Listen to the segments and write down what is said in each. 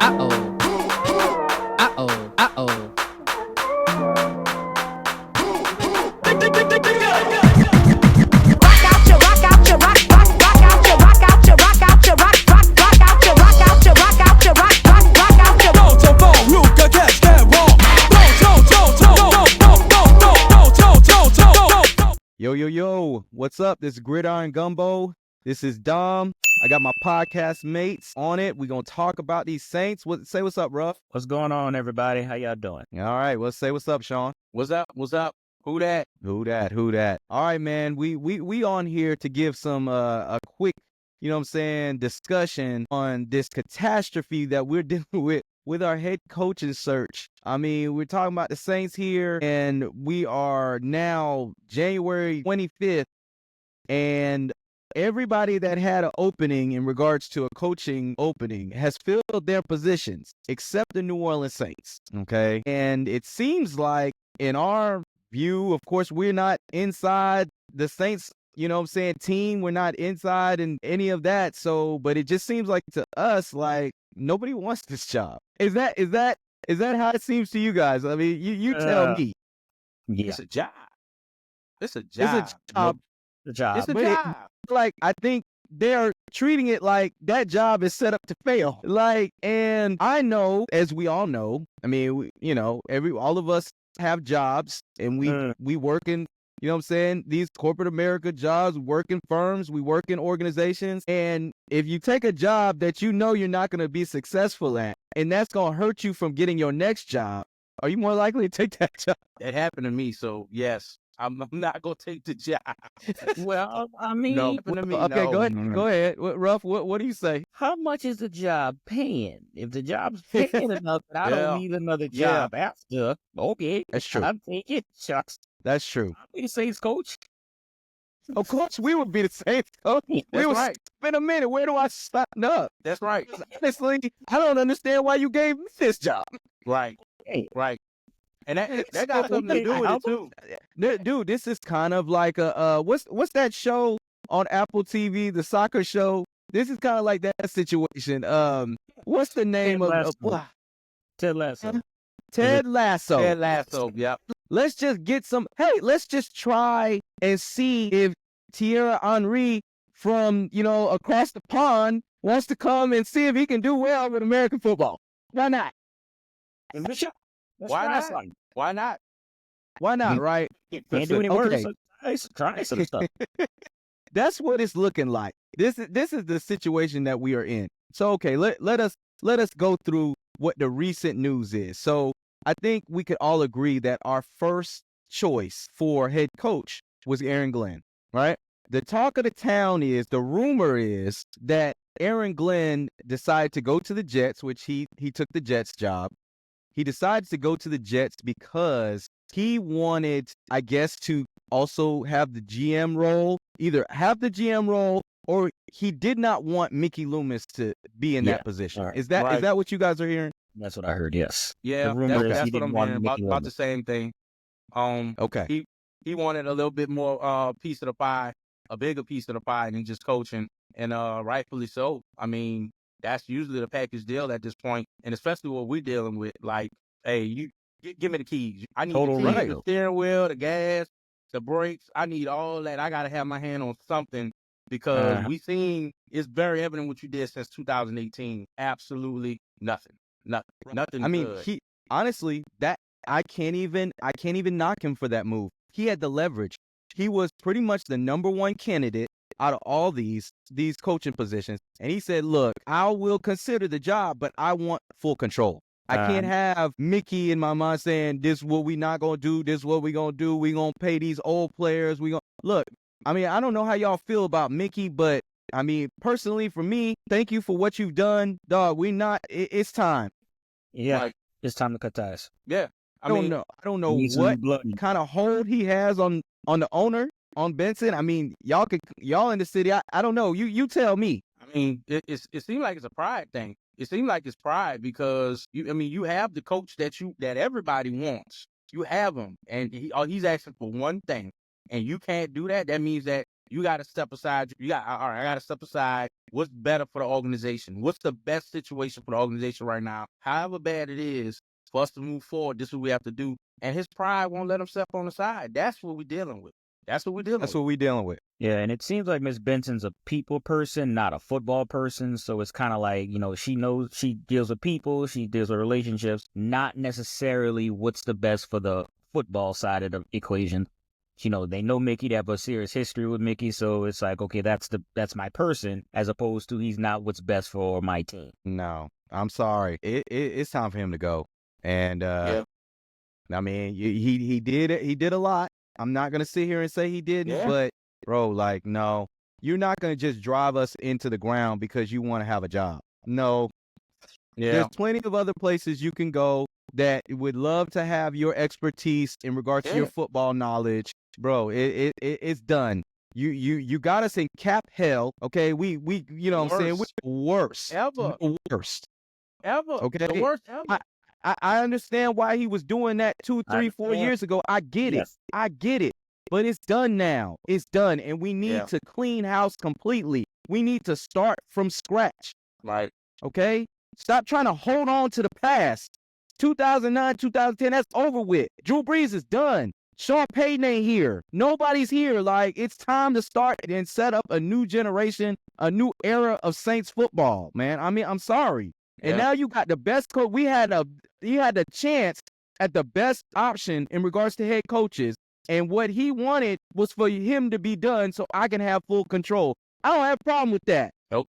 Uh-oh. Uh-oh. Uh-oh. Yo, what's up? This is Grit Iron Gumbo. This is Dom. I got my podcast mates on it. We're going to talk about these Saints. Say what's up, Ruff. What's going on, everybody? How y'all doing? All right, well, say what's up, Sean. What's up? Who that? Who that? All right, man, we on here to give some a quick, discussion on this catastrophe that we're dealing with our head coaching search. I mean, we're talking about the Saints here, and we are now January 25th, and everybody that had an opening in regards to a coaching opening has filled their positions except the New Orleans Saints, okay? And it seems like, in our view, of course, we're not inside the Saints, team. We're not inside in any of that. So, but it just seems like to us, like, nobody wants this job. Is that how it seems to you guys? I mean, you tell me. Yeah, It's a job. It's a job. It's a job. the job. It's a but job. Like, I think they're treating it like that job is set up to fail. Like, and I know, as we all know, I mean, all of us have jobs, and we work in, these corporate America jobs, work in firms, we work in organizations. And if you take a job that you're not going to be successful at, and that's going to hurt you from getting your next job, are you more likely to take that job? That happened to me, so yes, I'm not gonna take the job. Well, I mean, No, happened to me. Okay, no. go ahead. Go ahead. Ruff, what do you say? how much is the job paying? If the job's paying enough, that I Yeah. don't need another Yeah. job after. Okay, That's true. I'm taking shucks. That's true. I'll be the Saints coach. Of course, we would be the same coach. We That's would right. spend a minute. Where do I sign up? That's right. Honestly, I don't understand why you gave me this job. Right. Hey, Right. And that got something to do with it too. Dude, this is kind of like a what's that show on Apple TV, the soccer show? This is kind of like that situation. What's the name Ted of Lasso. Ted Lasso. Ted Lasso? Ted Lasso. Yep. Let's just get some. Hey, let's just try and see if Thierry Henry from across the pond wants to come and see if he can do well with American football. Why not? Let's Why try not? something. Why not? Why not? Right? Can't do any worse. Okay. So try some stuff. That's what it's looking like. This is the situation that we are in. So okay, let us go through what the recent news is. So I think we could all agree that our first choice for head coach was Aaron Glenn, right? The talk of the town is, the rumor is that Aaron Glenn decided to go to the Jets, which he took the Jets job. He decided to go to the Jets because he wanted, I guess, to also have the GM role, either have the GM role, or he did not want Mickey Loomis to be in that position. Right. Is that what you guys are hearing? That's what I heard. Yes. Yeah. The rumor is That's he what didn't I'm want hearing Mickey about Loomis. the same thing. Okay. He wanted a little bit more piece of the pie, a bigger piece of the pie than just coaching, and rightfully so. I mean, that's usually the package deal at this point, and especially what we're dealing with. Like, hey, you give me the keys. I need Total the keys, right. the steering wheel, the gas, the brakes. I need all that. I gotta have my hand on something because we seen it's very evident what you did since 2018. Absolutely nothing. Nothing. I mean, good. he honestly, that I can't even knock him for that move. He had the leverage. He was pretty much the number one candidate out of all these coaching positions. And he said, look, I will consider the job, but I want full control. I can't have Mickey in my mind saying, this is what we not going to do. This is what we going to do. We going to pay these old players. Look, I mean, I don't know how y'all feel about Mickey, but I mean, personally, for me, thank you for what you've done. Dog, it's time. Yeah. Like, It's time to cut ties. yeah. I don't know Need some what blood. kind of hold he has on the owner, on Benson. I mean, y'all in the city. I don't know. You tell me. I mean, it seems like it's a pride thing. It seems like it's pride because you have the coach that everybody wants. You have him, and he's asking for one thing, and you can't do that. That means that You got to step aside. All right, I got to step aside. What's better for the organization? What's the best situation for the organization right now? However bad it is for us to move forward, this is what we have to do. And his pride won't let him step on the side. That's what we're dealing with. That's what we're dealing That's with. what we're dealing with. Yeah, and it seems like Miss Benson's a people person, not a football person. So it's kind of like, she deals with people, she deals with relationships, not necessarily what's the best for the football side of the equation. They know Mickey, they have a serious history with Mickey, so it's like, okay, that's my person, as opposed to he's not what's best for my team. No, I'm sorry. It's time for him to go. And I mean, he did it. He did a lot. I'm not gonna sit here and say he didn't, but bro, like, no, you're not gonna just drive us into the ground because you want to have a job. No, there's plenty of other places you can go that would love to have your expertise in regards to your football knowledge, bro. It's done. You got us in cap hell. Okay, we you know what I'm saying, we're the worst ever, the worst ever. Okay, The worst ever. I understand why he was doing that 2, 3, 4 years ago. I get it. I get it. But it's done now. It's done. And we need to clean house completely. We need to start from scratch. Right. Okay? Stop trying to hold on to the past. 2009, 2010, that's over with. Drew Brees is done. Sean Payton ain't here. Nobody's here. Like, it's time to start and set up a new generation, a new era of Saints football, man. I mean, I'm sorry. And now you got the best coach. He had the chance at the best option in regards to head coaches. And what he wanted was for him to be done so I can have full control. I don't have a problem with that. Nope.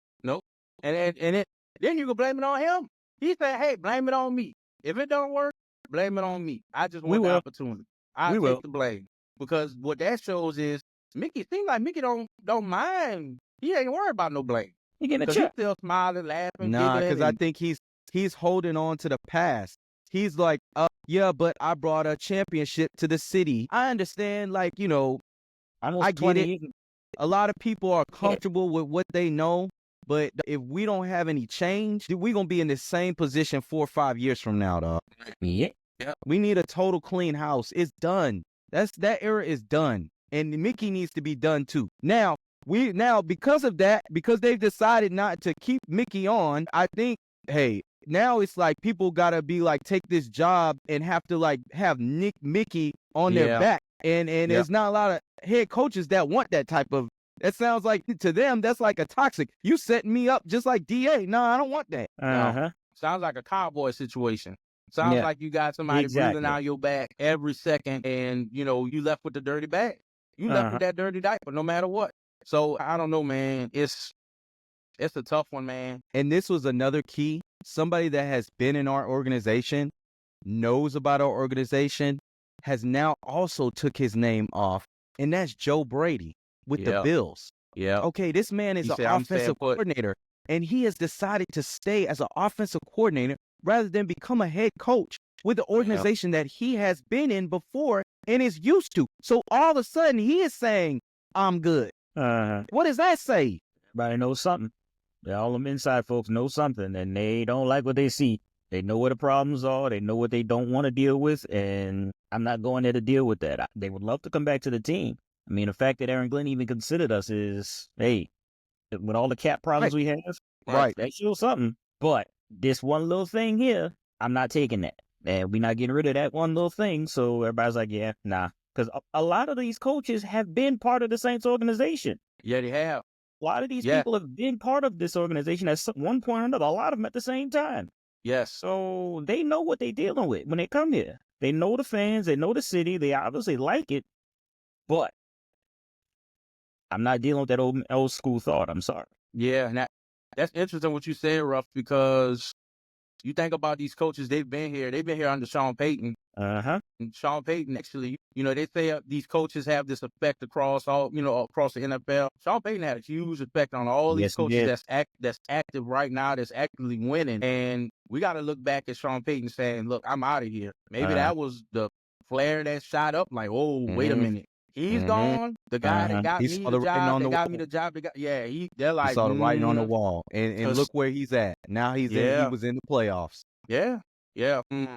And then you can blame it on him. He said, hey, blame it on me. If it don't work, blame it on me. I just want the opportunity. I take the blame. Because what that shows is Mickey seems like Mickey don't mind. He ain't worried about no blame. He getting a He's check. still smiling, laughing. Nah, because I think he's holding on to the past. He's like, yeah, but I brought a championship to the city. I understand, like, I get it. A lot of people are comfortable with what they know, but if we don't have any change, we're going to be in the same position 4 or 5 years from now, dog. Yeah. We need a total clean house. It's done. That era is done. And Mickey needs to be done too. Now, because of that, because they've decided not to keep Mickey on, I think, hey, now it's like people gotta be like, take this job and have to like have Mickey on their back. And there's not a lot of head coaches that want that type of, that sounds like to them, that's like a toxic. You setting me up just like DA. No, I don't want that. No. Sounds like a cowboy situation. Sounds like you got somebody breathing out your back every second and, you left with the dirty bag. You left with that dirty diaper no matter what. So, I don't know, man. It's a tough one, man. And this was another key. Somebody that has been in our organization, knows about our organization, has now also took his name off, and that's Joe Brady with the Bills. Yeah. Okay, this man is an offensive coordinator, and he has decided to stay as an offensive coordinator rather than become a head coach with the organization that he has been in before and is used to. So all of a sudden, he is saying, I'm good. What does that say? Everybody knows something. All them inside folks know something, and they don't like what they see. They know where the problems are. They know what they don't want to deal with, and I'm not going there to deal with that. They would love to come back to the team. I mean, the fact that Aaron Glenn even considered us is, hey, with all the cap problems we have, that shows something. But this one little thing here, I'm not taking that. And we're not getting rid of that one little thing. So everybody's like, yeah, nah. Because a lot of these coaches have been part of the Saints organization. Yeah, they have. A lot of these people have been part of this organization at one point or another. A lot of them at the same time. Yes. So they know what they're dealing with when they come here. They know the fans. They know the city. They obviously like it. But I'm not dealing with that old school thought. I'm sorry. Yeah, and that's interesting what you said, Ruff, because you think about these coaches, they've been here under Sean Payton. And Sean Payton, actually, they say these coaches have this effect across across the NFL. Sean Payton had a huge effect on all these coaches that's active right now, that's actively winning. And we got to look back at Sean Payton saying, look, I'm out of here. Maybe that was the flare that shot up like, oh, wait a minute. He's gone. The guy that got me the job, that got me the job, they're like, he saw the writing on the wall. And look where he's at. Now he was in the playoffs. Yeah.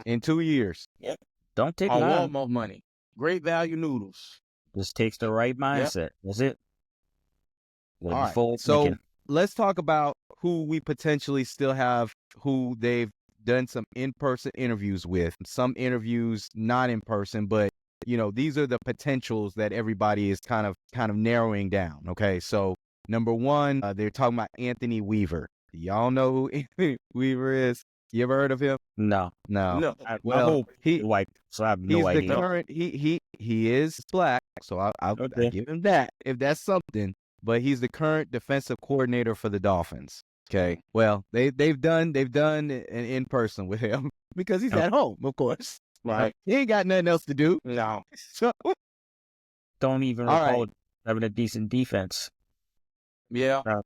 In 2 years. Yep. Don't take on Walmart money. Great value noodles. Just takes the right mindset. That's it. Looking All right. forward to So making- let's talk about who we potentially still have, who they've done some in-person interviews with. Some interviews not in person, but these are the potentials that everybody is kind of narrowing down. Okay, so number one, they're talking about Anthony Weaver. Y'all know who Anthony Weaver is? You ever heard of him? No. No. My Well, whole he white, so I have he's no the idea. current. He is black, so I'll Okay. give him that if that's something. But he's the current defensive coordinator for the Dolphins. Okay. Well, they've done an in person with him because he's at home, of course. Right. He ain't got nothing else to do. No. So Don't even All recall right. having a decent defense. Yeah. Uh,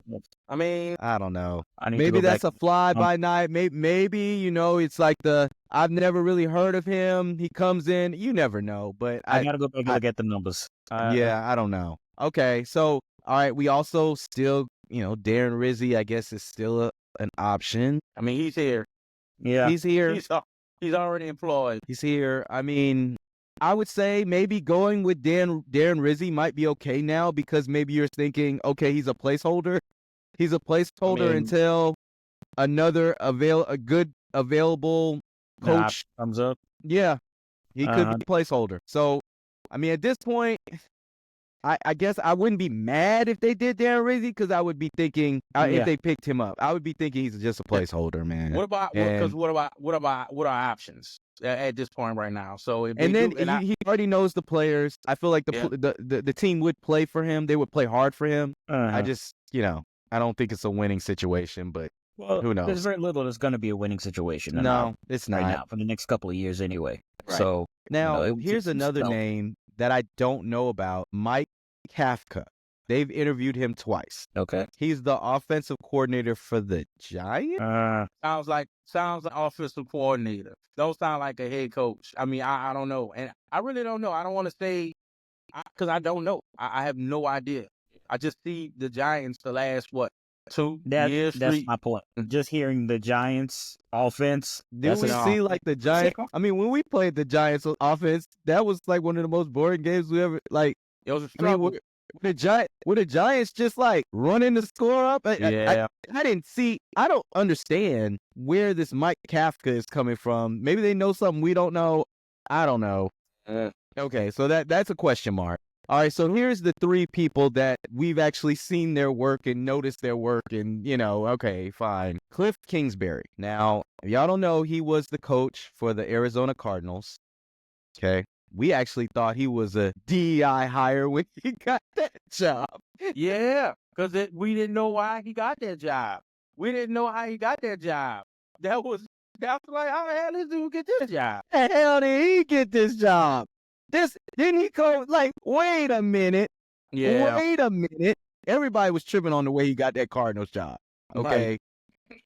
I mean, I don't know. I need to Maybe go that's back. a fly by night. Maybe it's like I've never really heard of him. He comes in. You never know. But I gotta go back and look at the numbers. I don't know. Okay, so all right, we also still Darren Rizzi, I guess, is still an option. I mean, he's here. Yeah. He's here. He's already employed. He's here. I mean, I would say maybe going with Darren Rizzi might be okay now because maybe you're thinking, okay, he's a placeholder. He's a placeholder until another good available coach comes up. Yeah, he could be a placeholder. So, I mean, at this point, I guess I wouldn't be mad if they did Darren Rizzi because I would be thinking if they picked him up, I would be thinking he's just a placeholder, man. What about what are options at this point right now? So if he already knows the players. I feel like the team would play for him. They would play hard for him. I just I don't think it's a winning situation, but who knows? There's very little that's going to be a winning situation. No, it's not. Right now, for the next couple of years anyway. Right. So now, here's another name that I don't know about, Mike Kafka. They've interviewed him twice. Okay. He's the offensive coordinator for the Giants. Sounds like offensive coordinator. Don't sound like a head coach. I mean, I don't know. And I really don't know. I don't want to say because I don't know. I have no idea. I just see the Giants the last, 2 years? That's my point. Just hearing the Giants offense. Did we see like the Giants? I mean, when we played the Giants offense, that was like one of the most boring games we ever like. It was a struggle. Were the Giants just like running the score up? I didn't see. I don't understand where this Mike Kafka is coming from. Maybe they know something we don't know. I don't know. Okay, so that's a question mark. All right, so here's the three people that we've actually seen their work and noticed their work and, okay, fine. Cliff Kingsbury. Now, if y'all don't know, he was the coach for the Arizona Cardinals. Okay. We actually thought he was a DEI hire when he got that job. Yeah, because we didn't know why he got that job. We didn't know how he got that job. That was like, how the hell did this dude get this job? How the hell did he get this job? Didn't he go like, wait a minute. Yeah. Wait a minute. Everybody was tripping on the way he got that Cardinals job. Okay. Right.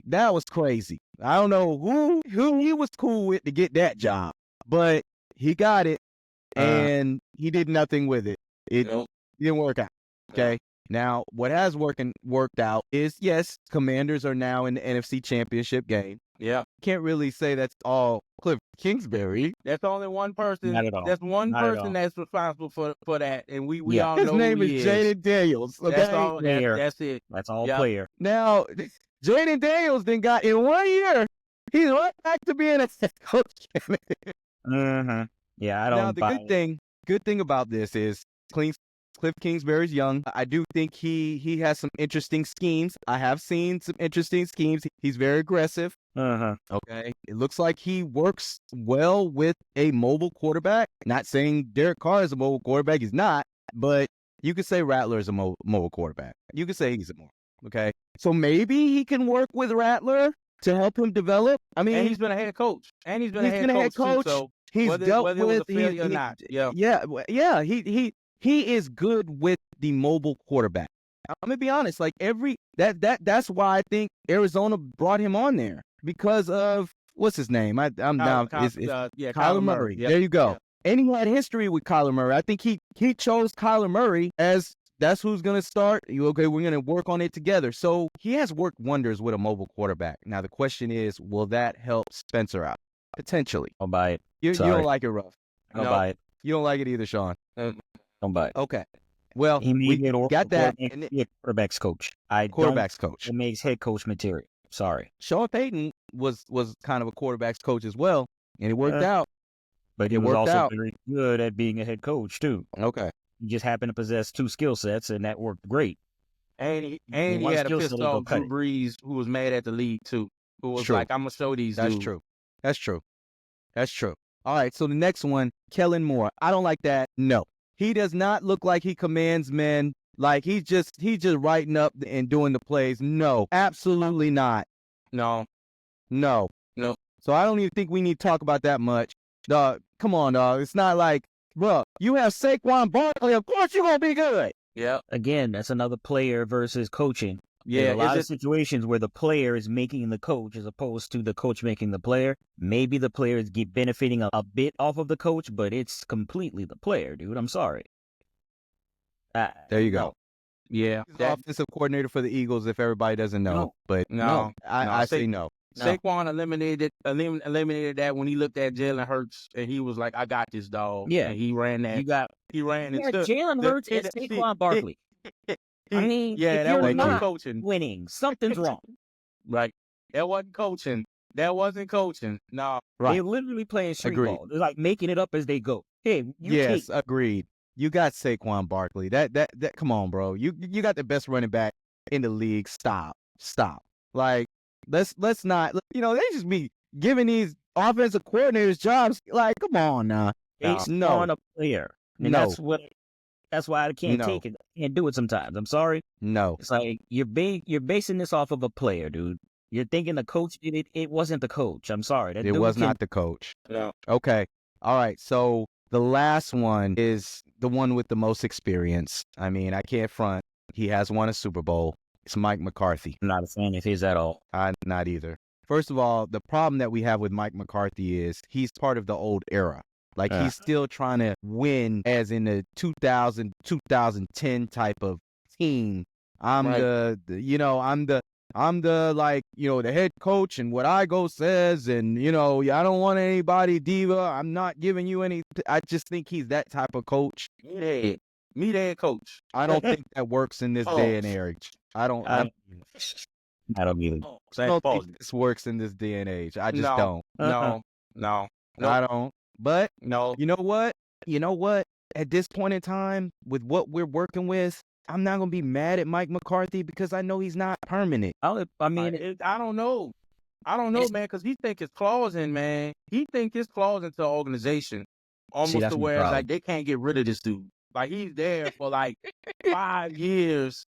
That was crazy. I don't know who he was cool with to get that job, but he got it and he did nothing with it. It didn't work out. Okay. Now, what has worked out is, yes, Commanders are now in the NFC Championship game. Yeah. Can't really say that's all Cliff Kingsbury. That's only one person. Not at all. That's one person that's responsible for that. And we all know his name is Jaden Daniels. Okay? That's all. That's it. That's all player. Now, Jaden Daniels then got in 1 year. He's right back to being a coach. Yeah, I don't. Now, the good thing about this is Cliff Kingsbury's young. I do think he has some interesting schemes. I have seen some interesting schemes. He's very aggressive. Okay. It looks like he works well with a mobile quarterback. Not saying Derek Carr is a mobile quarterback. He's not. But you could say Rattler is a mobile quarterback. You could say he's a mobile. Okay. So maybe he can work with Rattler to help him develop. I mean, and he's been a head coach. He's been a head coach. Too, so he's dealt whether with it was a failure or not. Yeah. He is good with the mobile quarterback. I'm gonna be honest. Like that's why I think Arizona brought him on there because of what's his name? Kyler Murray. Yep. There you go. Yep. And he had history with Kyler Murray. I think he chose Kyler Murray as that's who's gonna start. Okay, we're gonna work on it together. So he has worked wonders with a mobile quarterback. Now the question is, will that help Spencer out? Potentially. I'll buy it. You don't like it, Ruff. I'll buy it. You don't like it either, Sean. Don't buy it. Okay. Well, He may we be a got that. And quarterback's coach. I quarterback's don't. coach. It makes head coach material. Sorry, Sean Payton was kind of a quarterback's coach as well, and it worked out. but he It was worked also out. very good at being a head coach too. Okay. He just happened to possess 2 skill sets, and that worked great. And he One had a skill set pissed ain't gonna off cut Drew it. Brees who was mad at the league too. Who was True. like, I'm gonna show these That's dudes. true. That's true. That's true. All right, so the next one, Kellen Moore. I don't like that. No. He does not look like he commands men. Like he's just writing up and doing the plays. No, absolutely not. No. So I don't even think we need to talk about that much. Dog, come on, dog. It's not like, bro, you have Saquon Barkley. Of course you're gonna be good. Yeah. Again, that's another player versus coaching. Yeah. There's a lot of situations where the player is making the coach as opposed to the coach making the player. Maybe the player is benefiting a bit off of the coach, but it's completely the player, dude. I'm sorry. There you go. No. Yeah. He's the offensive coordinator for the Eagles, if everybody doesn't know. No. But No. I say no. Saquon eliminated that when he looked at Jalen Hurts and he was like, I got this, dog. Yeah. And he ran that. He ran Yeah, into Jalen Hurts and Saquon Barkley. I mean, yeah, if that you're wasn't not coaching. winning, something's wrong. Right. That wasn't coaching. No. Right. They're literally playing street Agreed. ball. They're like making it up as they go. Hey, Yes, agreed. You got Saquon Barkley. That come on, bro. You got the best running back in the league. Stop. Like, let's not, they just be giving these offensive coordinators jobs. Like, come on now. based No. on a player. And No. that's why I can't No. take it. I can't do it sometimes. I'm sorry. No. It's like you're basing this off of a player, dude. You're thinking the coach did it. It wasn't the coach. I'm sorry. That It dude was can- not the coach. No. Okay. All right. So the last one is the one with the most experience. I mean, I can't front. He has won a Super Bowl. It's Mike McCarthy. I'm not a fan of his at all. I'm not either. First of all, the problem that we have with Mike McCarthy is he's part of the old era. Like he's still trying to win as in the 2000, 2010 type of team. I'm Right. I'm the like, the head coach and what I go says and, I don't want anybody diva. I'm not giving you any. I just think he's that type of coach. Me the head coach. I don't think that works in this day and age. I don't either. think this works in this day and age. I just don't. No. I don't. But No. you know what? At this point in time, with what we're working with, I'm not going to be mad at Mike McCarthy because I know he's not permanent. I mean, I don't know. Man, because he think his claws in, man. He think his claws into the organization. Almost that's to my where it's problem. like they can't get rid of this dude. Like he's there for like 5 years.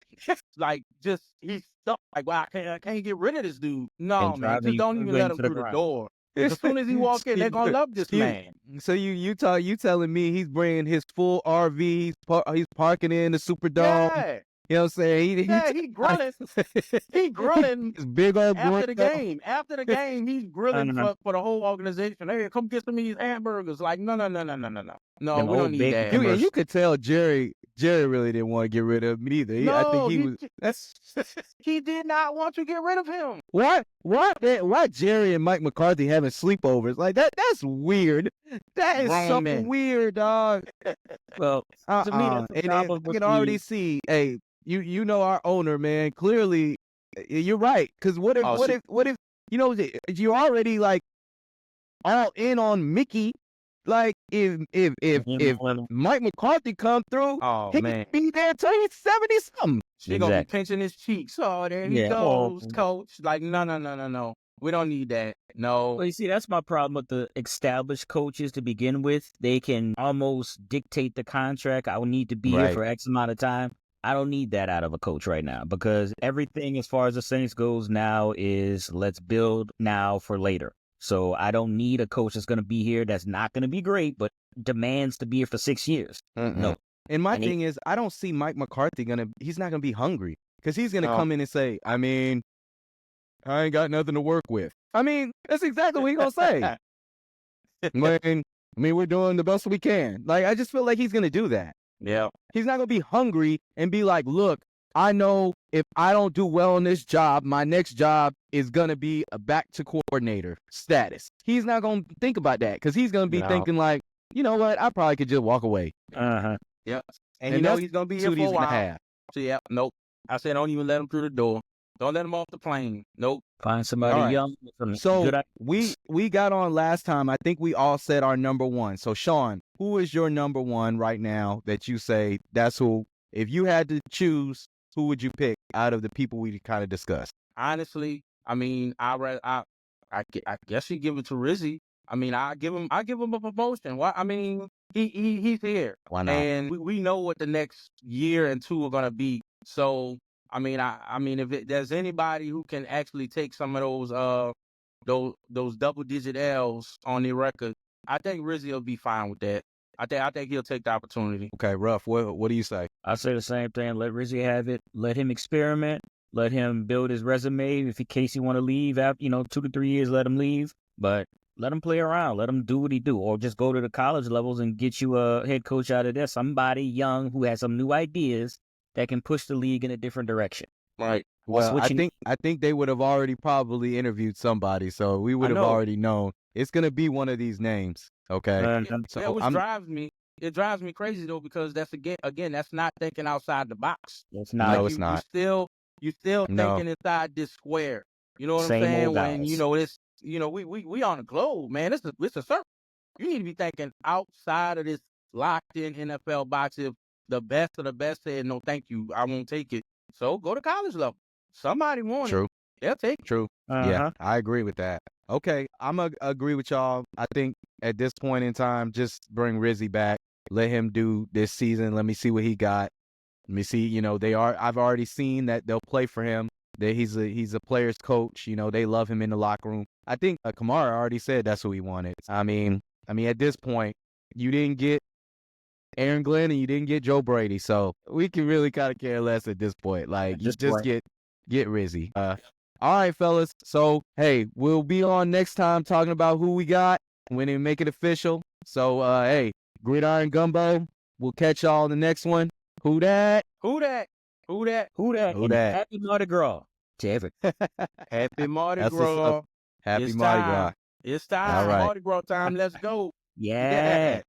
Like just he's stuck. Like, wow, I can't get rid of this dude. No, And man, driving just you don't even let him to the through the ground. door. As soon as he walk in, they're gonna love this man. So you telling me he's bringing his full RV, he's parking in the Superdome. Yeah, You know what I'm saying? he grilling. He grilling His big old after the grill. game. After the game, he's grilling for the whole organization. Hey, come get some of these hamburgers. Like, no. No, Them we old don't need big that. You could tell Jerry really didn't want to get rid of him either. I think he was. That's He did not want to get rid of him. why Jerry and Mike McCarthy having sleepovers like that? That's weird. That is Grown something men. weird, dog. well, to me, that's the And problem I with can already see. Hey, you know our owner, man. Clearly, you're right. Because what if you're already like all in on Mickey? Like if Mike McCarthy come through, Oh he man, can be there until he's 70 something. she gonna be Exactly. pinching his cheeks. Oh, there he Yeah. goes, coach. Like, no. We don't need that. No. Well, you see, that's my problem with the established coaches to begin with. They can almost dictate the contract. I will need to be here Right. for X amount of time. I don't need that out of a coach right now because everything as far as the Saints goes now is let's build now for later. So I don't need a coach that's going to be here that's not going to be great, but demands to be here for 6 years. No. And my And thing is, I don't see Mike McCarthy he's not gonna be hungry because he's gonna No. come in and say, I mean, I ain't got nothing to work with. I mean, that's exactly what he's gonna say. I mean, we're doing the best we can. Like, I just feel like he's gonna do that. Yeah. He's not gonna be hungry and be like, look, I know if I don't do well in this job, my next job is gonna be a back to coordinator status. He's not gonna think about that because he's gonna be No. thinking like, you know what, I probably could just walk away. Uh-huh. Yeah. And you know that's he's gonna be what here for he's a gonna while. have. So yeah, nope. I said don't even let him through the door. Don't let him off the plane. Nope. Find somebody All right. young with some So good we got on last time. I think we all said our number one. So Sean, who is your number one right now that you say that's who? If you had to choose, who would you pick out of the people we kind of discussed? Honestly, I mean, I guess you give it to Rizzi. I mean, I give him a promotion. Why? I mean, he's here, Why not? and we know what the next year and two are gonna be. So I mean, I mean, if there's anybody who can actually take some of those double digit L's on the record, I think Rizzi will be fine with that. I think he'll take the opportunity. Okay, Ruff, what do you say? I say the same thing. Let Rizzi have it. Let him experiment. Let him build his resume. If in case he want to leave after 2 to 3 years, let him leave. But let him play around. Let him do what he do, or just go to the college levels and get you a head coach out of there. Somebody young who has some new ideas that can push the league in a different direction. Right. Well, I think they would have already probably interviewed somebody, so we would have already known it's gonna be one of these names. Okay. It drives me crazy though, because that's again that's not thinking outside the box. It's not. No, it's not. You still thinking inside this square. You know what I'm saying? When it's we on the globe, man. It's a circle. You need to be thinking outside of this locked in NFL box. If the best of the best said no, thank you, I won't take it. So go to college level. Somebody want True. it. They'll take it. True. Yeah, I agree with that. Okay, I'm going to agree with y'all. I think at this point in time, just bring Rizzi back. Let him do this season. Let me see what he got. Let me see, I've already seen that they'll play for him. That he's a player's coach. They love him in the locker room. I think Kamara already said that's who he wanted. I mean, at this point, you didn't get Aaron Glenn and you didn't get Joe Brady, so we can really kind of care less at this point. Like, you just get Rizzi. All right, fellas. So, hey, we'll be on next time talking about who we got when they make it official. So, hey, Grit Iron Gumbo. We'll catch y'all on the next one. Who dat? Who dat? Who dat? Who dat? Happy Mardi Gras to everyone. Happy Mardi Gras. Happy Mardi Gras. It's time. All right. Mardi Gras time. Let's go. Yeah.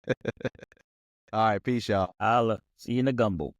All right, peace, y'all. I'll see you in the gumbo.